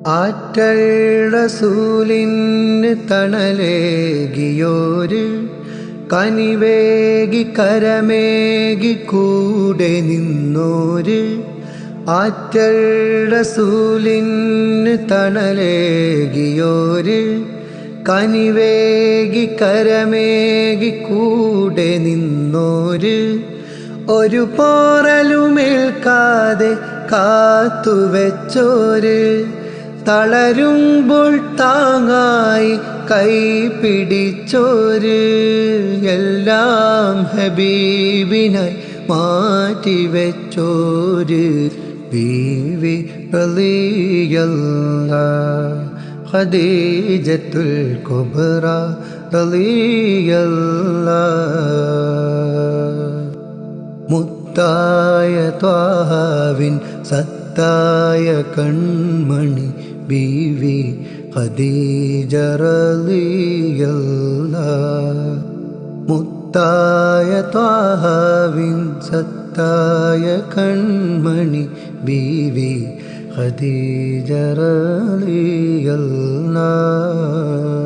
ആറ്റൽ റസൂലിന് തണലേകിയോര് കനിവേകി കരമേകി കൂടെ നിന്നോര്. ആറ്റൽ റസൂലിന് തണലേകിയോര് കനിവേകി കരമേകി കൂടെ നിന്നോര്. ഒരു പോറലുമേൽക്കാതെ കാത്തുവെച്ചോര്. തളരുമ്പോൾ താങ്ങായി കൈ പിടിച്ചോര്. എല്ലാം ഹബീബിനായി മാറ്റിവെച്ചോര്. ബീവി റളിയല്ലാഹ് ഖദീജത്തുൽ കുബ്ര റളിയല്ലാഹ്. മുത്തായ ത്വാഹാവിൻ സത്തായ കൺമണി ബീവി ഖദീജ റളിയല്ലാഹ്. മുത്തായ ത്വാഹാവിൻ സത്തായ കൺമണി ബീവി ഖദീജ റളിയല്ലാഹ്.